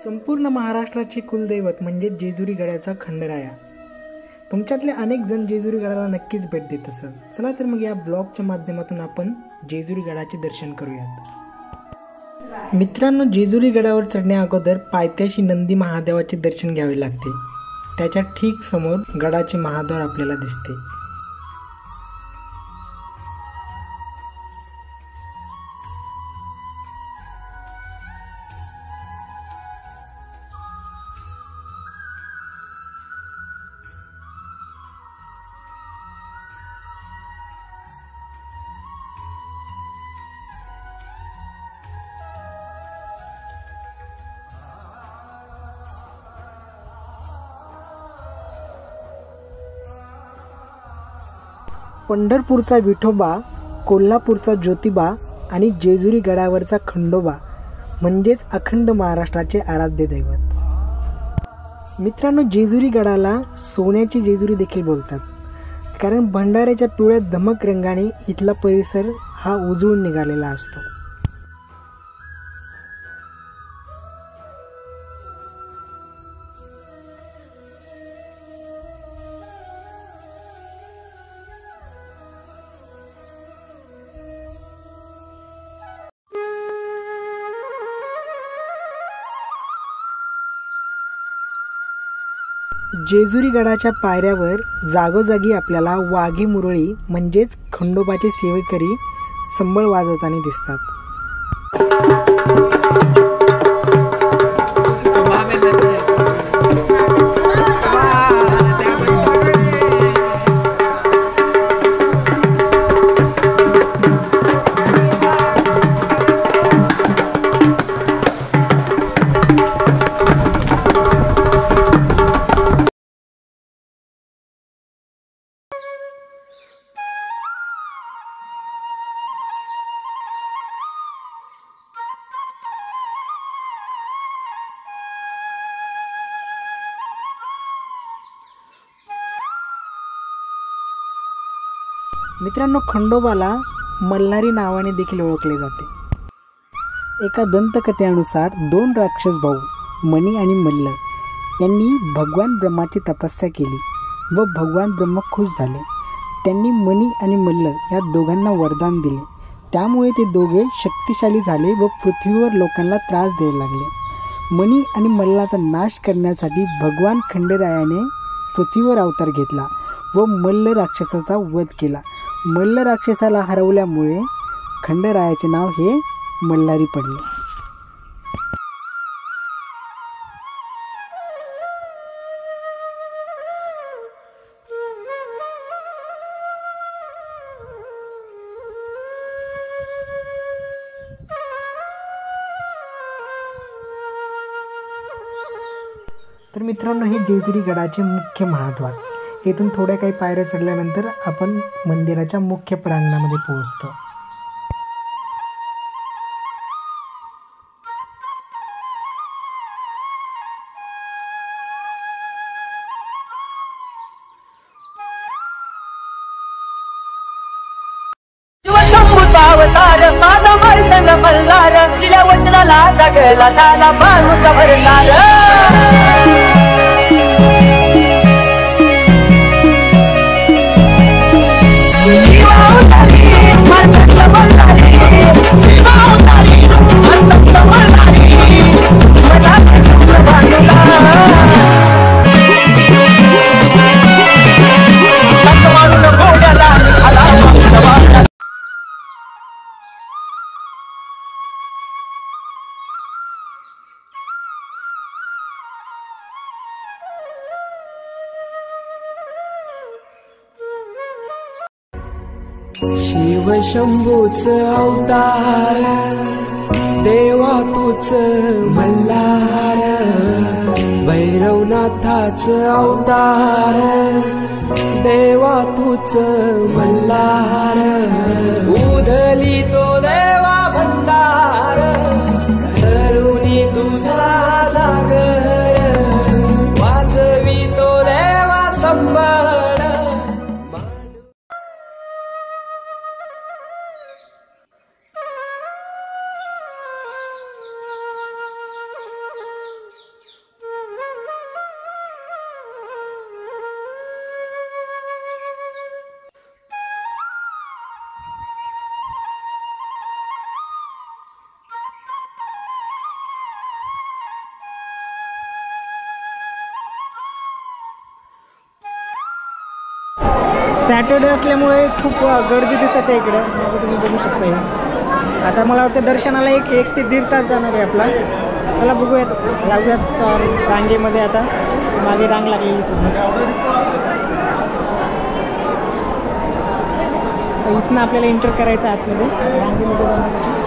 संपूर्ण महाराष्ट्राचे कुलदैवत म्हणजे जेजुरी गडाचा खंडराया. तुमच्यातले अनेक जण जेजुरी गडाला नक्कीच भेट देत असाल. चला तर मग या ब्लॉगच्या माध्यमातून आपण जेजुरी गडाचे दर्शन करूयात. मित्रांनो, जेजुरी गडावर चढण्या अगोदर पायथ्याशी नंदी महादेवाचे दर्शन घ्यावे लागते. त्याच्या ठीक समोर गडाचे महाद्वार आपल्याला दिसते. पंढरपूरचा विठोबा, कोल्हापूरचा ज्योतिबा आणि जेजुरी गडावरचा खंडोबा म्हणजेच अखंड महाराष्ट्राचे आराध्य दैवत. मित्रांनो, जेजुरी गडाला सोन्याची जेजुरी देखील बोलतात, कारण भंडाऱ्याच्या पिवळ्या धमक रंगाने इथला परिसर हा उजळून निघालेला असतो. जेजुरी गडाच्या पायऱ्यावर जागोजागी आपल्याला वाघी मुरळी म्हणजेच खंडोबाचे सेवेकरी संबळ वाजवताना दिसतात. मित्रांनो, खंडोबाला मल्हारी नावाने देखील ओळखले जाते. एका दंतकथेनुसार 2 राक्षस भाऊ मणी आणि मल्ल यांनी भगवान ब्रह्माची तपस्या केली व भगवान ब्रह्म खुश झाले. त्यांनी मणी आणि मल्ल या दोघांना वरदान दिले. त्यामुळे ते दोघे शक्तिशाली झाले व पृथ्वीवर लोकांना त्रास द्यायला लागले. मणी आणि मल्लाचा नाश करण्यासाठी भगवान खंडरायाने पृथ्वीवर अवतार घेतला व मल्ल राक्षसाचा वध केला. मल्ल राक्षसाला हरवल्यामुळे खंडरायाचे नाव हे मल्हारी पडले. तर मित्रांनो, हे जेजुरी गडाचे मुख्य महाद्वार. येथून थोड्या काही पायऱ्या चढल्यानंतर आपण मंदिराच्या मुख्य प्रांगणामध्ये पोहोचतो. अवतार माझा मार्तंड मल्हार, दिल्या वचनाला जागला झाला बाळूचा भरणार. शिव शंभूच अवतार, देवा तूच मल्हार, भैरवनाथाच अवतार, देवा तूच मल्हार, उधली तो देवा भंडार, धरुनी तुझा जागर, वाजवी तो देवा संबळ. सॅटर्डे असल्यामुळे खूप गर्दी दिसत आहे इकडं. मागे तुम्ही बघू शकता हे. आता मला वाटतं दर्शनाला एक ते दीड तास जाणार आहे आपला. चला बघूयात, लागूयात रांगेमध्ये. आता मागे रांग लागलेली पूर्ण. इथनं आपल्याला एंटर करायचं आतमध्ये रांगेमध्ये जाण्यासाठी.